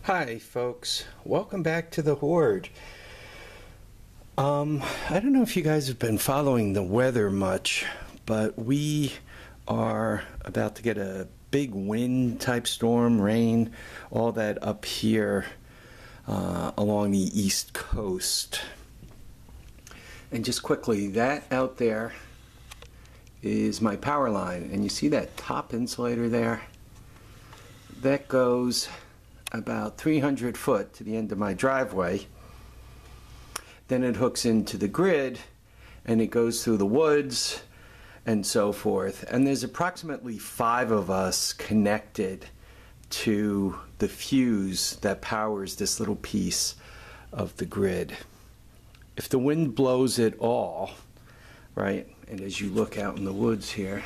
Hi folks, welcome back to the Hoard. I don't know if you guys have been following the weather much, but we are about to get a big wind type storm, rain, all that up here along the East Coast. And just quickly, that out there is my power line, and you see that top insulator there? That goes about 300 foot to the end of my driveway. Then it hooks into the grid and it goes through the woods and so forth. And there's approximately 5 of us connected to the fuse that powers this little piece of the grid. If the wind blows it all, right, and as you look out in the woods here,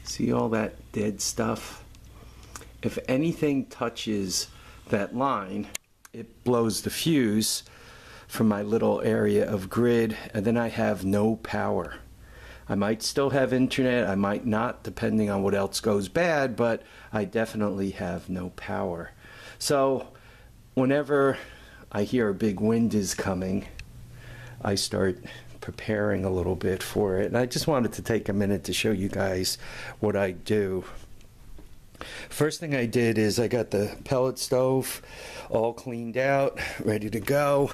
see all that dead stuff? If anything touches that line, it blows the fuse from my little area of grid, and then I have no power. I might still have internet, I might not, depending on what else goes bad, but I definitely have no power. So whenever I hear a big wind is coming, I start preparing a little bit for it. And I just wanted to take a minute to show you guys what I do. First thing I did is I got the pellet stove all cleaned out, ready to go.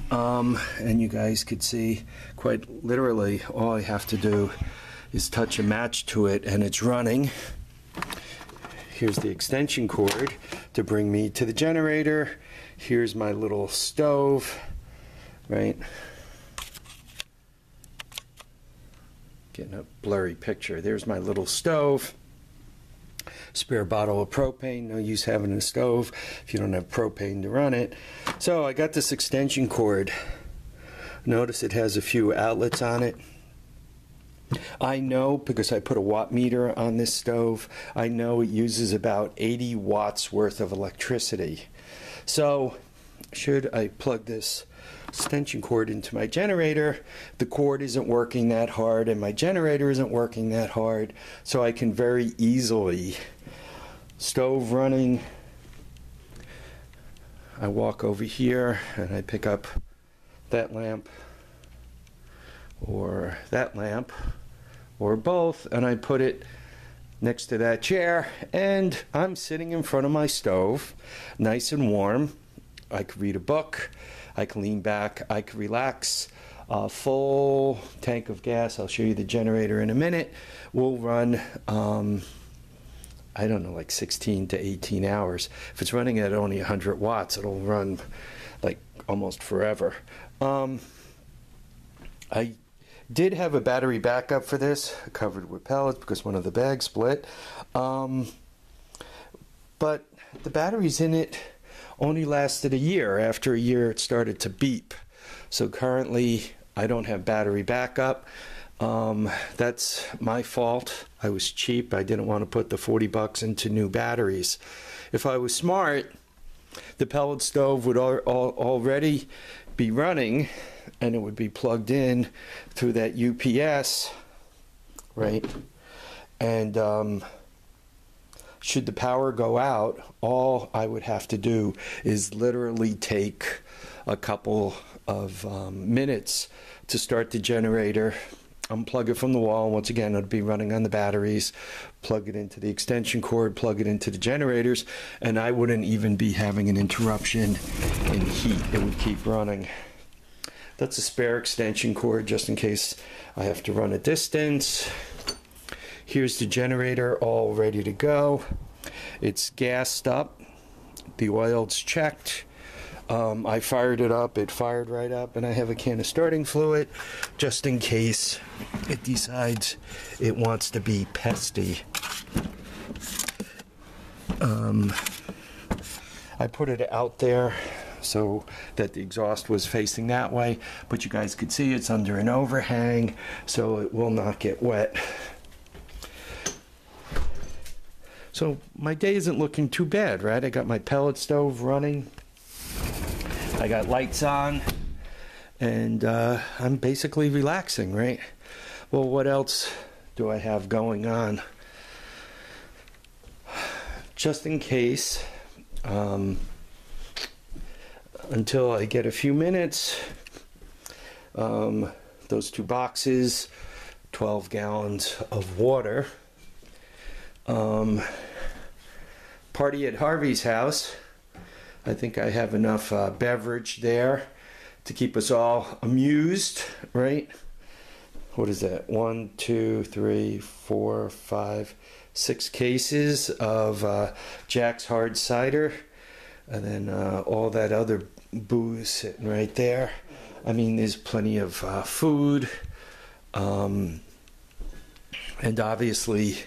And you guys could see quite literally all I have to do is touch a match to it and it's running. Here's the extension cord to bring me to the generator. Here's my little stove, right? Getting a blurry picture. There's my little stove. Spare bottle of propane, no use having a stove if you don't have propane to run it. So I got this extension cord. Notice it has a few outlets on it. I know, because I put a watt meter on this stove, I know it uses about 80 watts worth of electricity. So should I plug this extension cord into my generator, the cord isn't working that hard and my generator isn't working that hard, so I can very easily, stove running, I walk over here and I pick up that lamp or that lamp or both, and I put it next to that chair, and I'm sitting in front of my stove, nice and warm. I could read a book, I can lean back, I can relax. A full tank of gas, I'll show you the generator in a minute, will run, I don't know, like 16 to 18 hours. If it's running at only 100 watts, it'll run like almost forever. I did have a battery backup for this, covered with pellets because one of the bags split. But the batteries in it only lasted a year. After a year it started to beep. So currently I don't have battery backup. That's my fault. I was cheap. I didn't want to put the 40 bucks into new batteries. If I was smart, the pellet stove would already be running and it would be plugged in through that UPS, right? And should the power go out, all I would have to do is literally take a couple of minutes to start the generator, unplug it from the wall. Once again, it would be running on the batteries, plug it into the extension cord, plug it into the generators, and I wouldn't even be having an interruption in heat. It would keep running. That's a spare extension cord just in case I have to run a distance. Here's the generator all ready to go. It's gassed up. The oil's checked. I fired it up. It fired right up, and I have a can of starting fluid just in case it decides it wants to be pesty. I put it out there so that the exhaust was facing that way, but you guys could see it's under an overhang, so it will not get wet. So my day isn't looking too bad, right? I got my pellet stove running. I got lights on, and I'm basically relaxing, right? Well, what else do I have going on? Just in case until I get a few minutes. Those 2 boxes, 12 gallons of water. Party at Harvey's house. I think I have enough beverage there to keep us all amused, right? What is that? 1, 2, 3, 4, 5, 6 cases of Jack's hard cider, and then all that other booze sitting right there. I mean, there's plenty of food, and obviously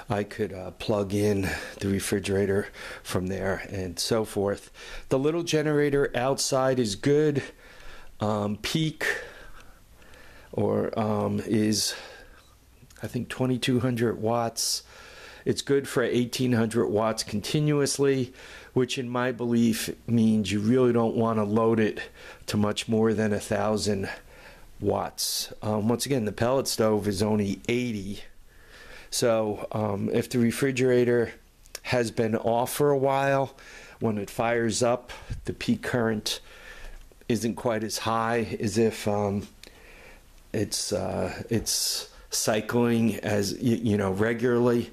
I could plug in the refrigerator from there and so forth. The little generator outside is good. Peak is, I think, 2200 watts. It's good for 1800 watts continuously, which in my belief means you really don't want to load it to much more than 1000 watts. Once again, the pellet stove is only 80. So if the refrigerator has been off for a while, when it fires up, the peak current isn't quite as high as if it's cycling as regularly,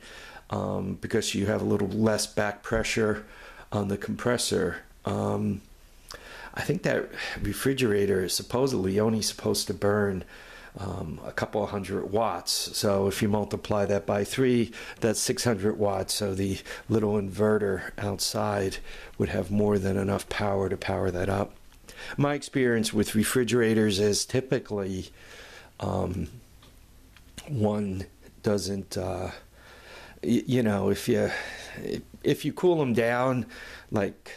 because you have a little less back pressure on the compressor. I think that refrigerator is supposedly only supposed to burn a couple of hundred watts. So if you multiply that by 3, that's 600 watts. So the little inverter outside would have more than enough power to power that up. My experience with refrigerators is typically one doesn't, if you cool them down like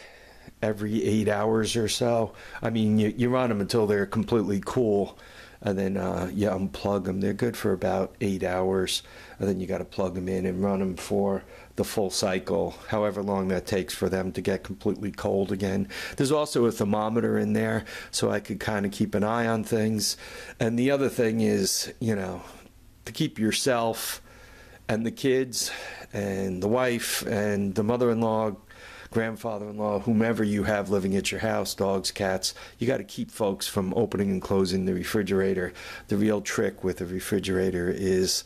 every 8 hours or so, I mean, you run them until they're completely cool, and then you unplug them. They're good for about 8 hours, and then you got to plug them in and run them for the full cycle, however long that takes for them to get completely cold again. There's also a thermometer in there, so I could kind of keep an eye on things. And the other thing is, to keep yourself and the kids and the wife and the mother-in-law, grandfather-in-law, whomever you have living at your house, dogs, cats, you got to keep folks from opening and closing the refrigerator. The real trick with a refrigerator is,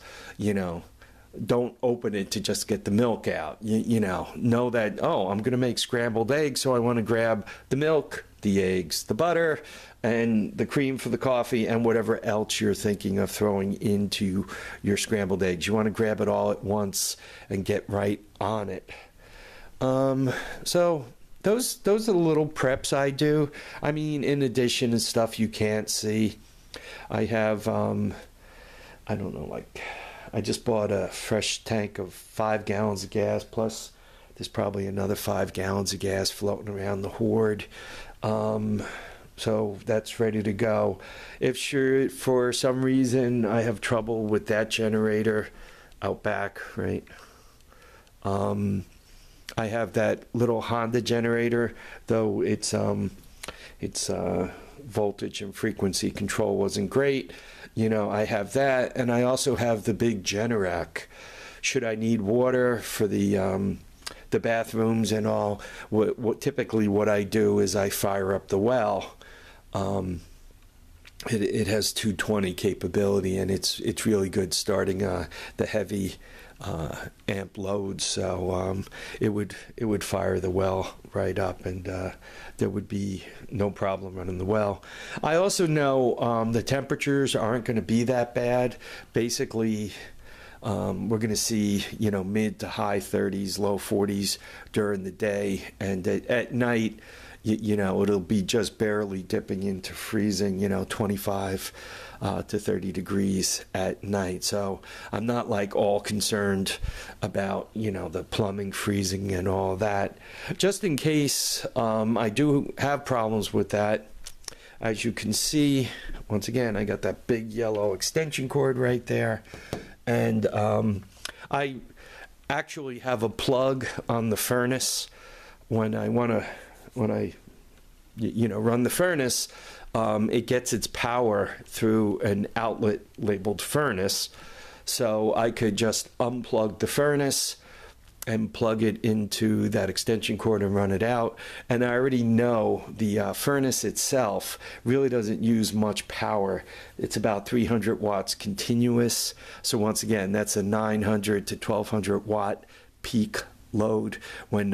don't open it to just get the milk out. Know that, I'm going to make scrambled eggs, so I want to grab the milk, the eggs, the butter, and the cream for the coffee, and whatever else you're thinking of throwing into your scrambled eggs. You want to grab it all at once and get right on it. So those are the little preps I do. I mean, in addition to stuff you can't see, I have, I just bought a fresh tank of 5 gallons of gas, plus there's probably another 5 gallons of gas floating around the hoard. So that's ready to go. If for some reason I have trouble with that generator out back, right? I have that little Honda generator, though its voltage and frequency control wasn't great. I have that, and I also have the big Generac. Should I need water for the bathrooms and all, typically what I do is I fire up the well. It has 220 capability, and it's really good starting the heavy amp loads. So it would fire the well right up, and there would be no problem running the well. I also know the temperatures aren't going to be that bad. Basically, we're going to see mid to high 30s, low 40s during the day, and at night, it'll be just barely dipping into freezing, 25 to 30 degrees at night. So I'm not all concerned about, the plumbing freezing and all that. Just in case I do have problems with that, as you can see, once again, I got that big yellow extension cord right there. And I actually have a plug on the furnace when I run the furnace. It gets its power through an outlet labeled furnace, so I could just unplug the furnace and plug it into that extension cord and run it out. And I already know the furnace itself really doesn't use much power. It's about 300 watts continuous. So once again, that's a 900 to 1200 watt peak load when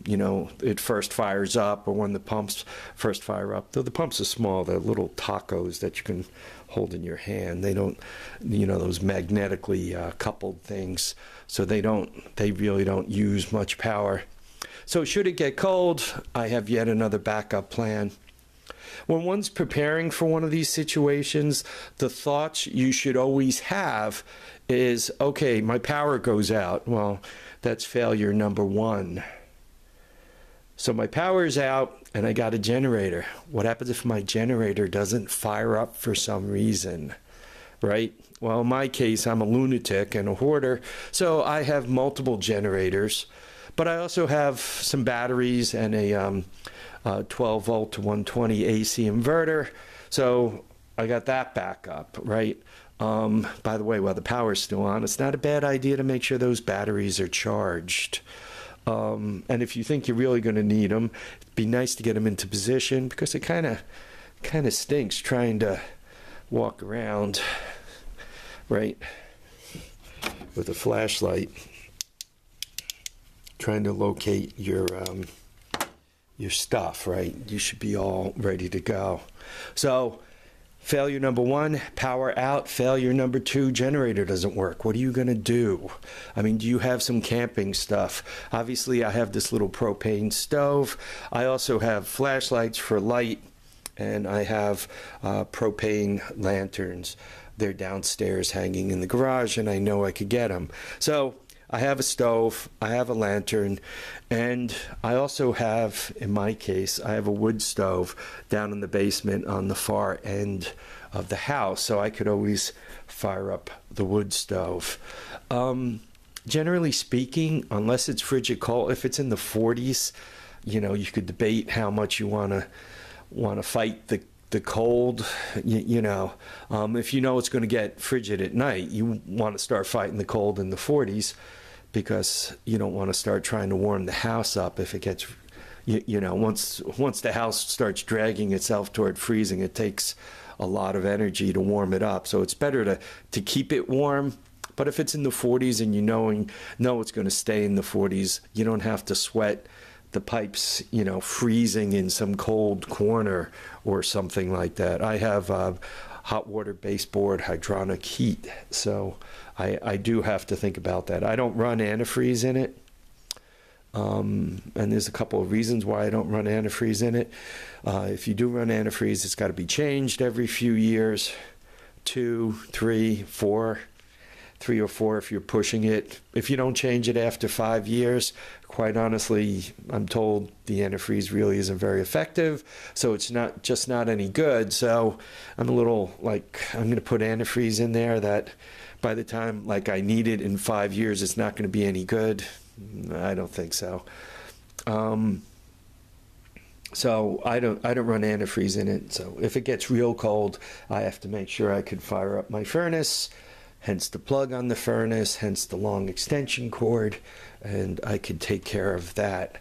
you know, it first fires up, or when the pumps first fire up. Though the pumps are small, they're little tacos that you can hold in your hand. They don't, you know, those magnetically coupled things, so they really don't use much power. So should it get cold, I have yet another backup plan. When one's preparing for one of these situations, the thoughts you should always have is, okay, my power goes out. Well, that's failure number one. So my power's out and I got a generator. What happens if my generator doesn't fire up for some reason, right? Well, in my case, I'm a lunatic and a hoarder, so I have multiple generators, but I also have some batteries and a 12 volt to 120 AC inverter. So I got that backup, right? By the way, while the power's still on, it's not a bad idea to make sure those batteries are charged. And if you think you're really going to need them, it'd be nice to get them into position, because it kind of stinks trying to walk around, right, with a flashlight, trying to locate your stuff, right? You should be all ready to go. So failure number one, power out. Failure number two, generator doesn't work. What are you going to do? I mean, do you have some camping stuff? Obviously, I have this little propane stove. I also have flashlights for light, and I have propane lanterns. They're downstairs hanging in the garage, and I know I could get them. So I have a stove, I have a lantern, and I also have, in my case, I have a wood stove down in the basement on the far end of the house, so I could always fire up the wood stove. Generally speaking, unless it's frigid cold, if it's in the 40s, you know, you could debate how much you want to fight the cold, you know. If you know it's going to get frigid at night, you want to start fighting the cold in the 40s, because you don't want to start trying to warm the house up if it gets, you know, once the house starts dragging itself toward freezing, it takes a lot of energy to warm it up. So it's better to keep it warm. But if it's in the 40s and you know it's going to stay in the 40s, you don't have to sweat the pipes, you know, freezing in some cold corner or something like that. I have hot water baseboard hydronic heat, so I do have to think about that. I don't run antifreeze in it, and there's a couple of reasons why I don't run antifreeze in it. If you do run antifreeze, it's got to be changed every few years, 2, 3, 4. 3 or 4 if you're pushing it. If you don't change it after 5 years, quite honestly, I'm told the antifreeze really isn't very effective, so it's not any good. So I'm a little like, I'm going to put antifreeze in there that by the time like I need it in 5 years, it's not going to be any good. I don't think so. So I don't run antifreeze in it. So if it gets real cold, I have to make sure I could fire up my furnace, hence the plug on the furnace, hence the long extension cord, and I could take care of that.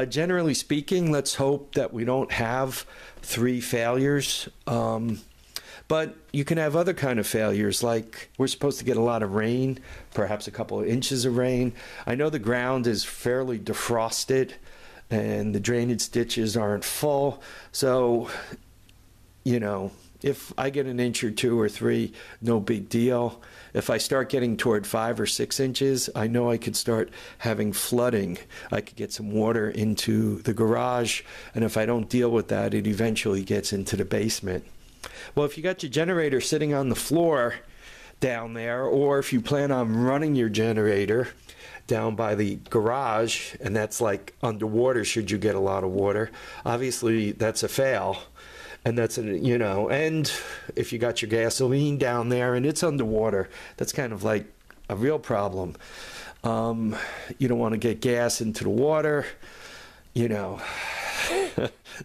Generally speaking, let's hope that we don't have 3 failures. But you can have other kind of failures, like we're supposed to get a lot of rain, perhaps a couple of inches of rain. I know the ground is fairly defrosted and the drainage ditches aren't full. So, you know, if I get an inch or 2 or 3, no big deal. If I start getting toward 5 or 6 inches, I know I could start having flooding. I could get some water into the garage, and if I don't deal with that, it eventually gets into the basement. Well, if you got your generator sitting on the floor down there, or if you plan on running your generator down by the garage, and that's like underwater should you get a lot of water, obviously that's a fail. And that's, you know, and if you got your gasoline down there and it's underwater, that's kind of like a real problem. You don't want to get gas into the water, you know.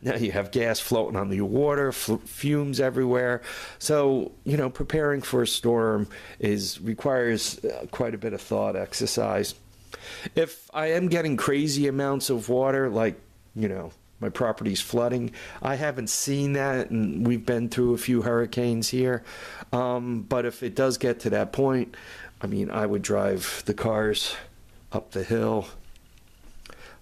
Now you have gas floating on the water, fumes everywhere. So, you know, preparing for a storm requires quite a bit of thought exercise. If I am getting crazy amounts of water, like, you know, my property's flooding, I haven't seen that, and we've been through a few hurricanes here. But if it does get to that point, I mean, I would drive the cars up the hill,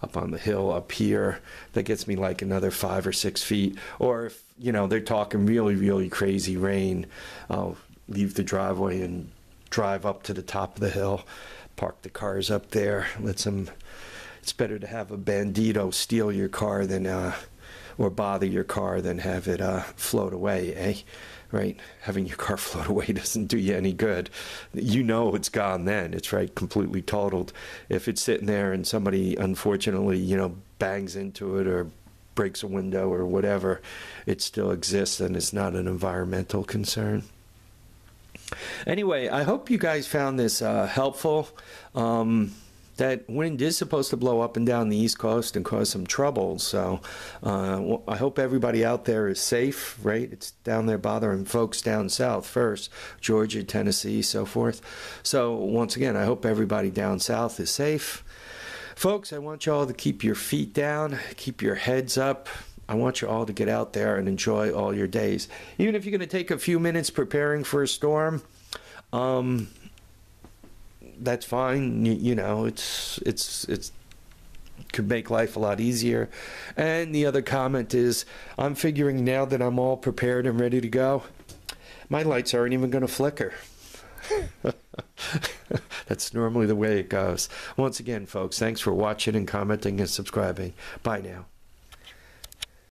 up on the hill up here. That gets me like another 5 or 6 feet. Or if, you know, they're talking really, really crazy rain, I'll leave the driveway and drive up to the top of the hill, park the cars up there, let some. It's better to have a bandito steal your car than, or bother your car than have it float away, eh? Right? Having your car float away doesn't do you any good. You know it's gone then. It's right, completely totaled. If it's sitting there and somebody, unfortunately, you know, bangs into it or breaks a window or whatever, it still exists and it's not an environmental concern. Anyway, I hope you guys found this helpful. That wind is supposed to blow up and down the East Coast and cause some trouble. So I hope everybody out there is safe, right? It's down there bothering folks down south first, Georgia, Tennessee, so forth. So once again, I hope everybody down south is safe. Folks, I want you all to keep your feet down, keep your heads up. I want you all to get out there and enjoy all your days. Even if you're going to take a few minutes preparing for a storm, that's fine. You know, it's could make life a lot easier. And the other comment is, I'm figuring now that I'm all prepared and ready to go, my lights aren't even going to flicker. That's normally the way it goes. Once again, folks, thanks for watching and commenting and subscribing. Bye now.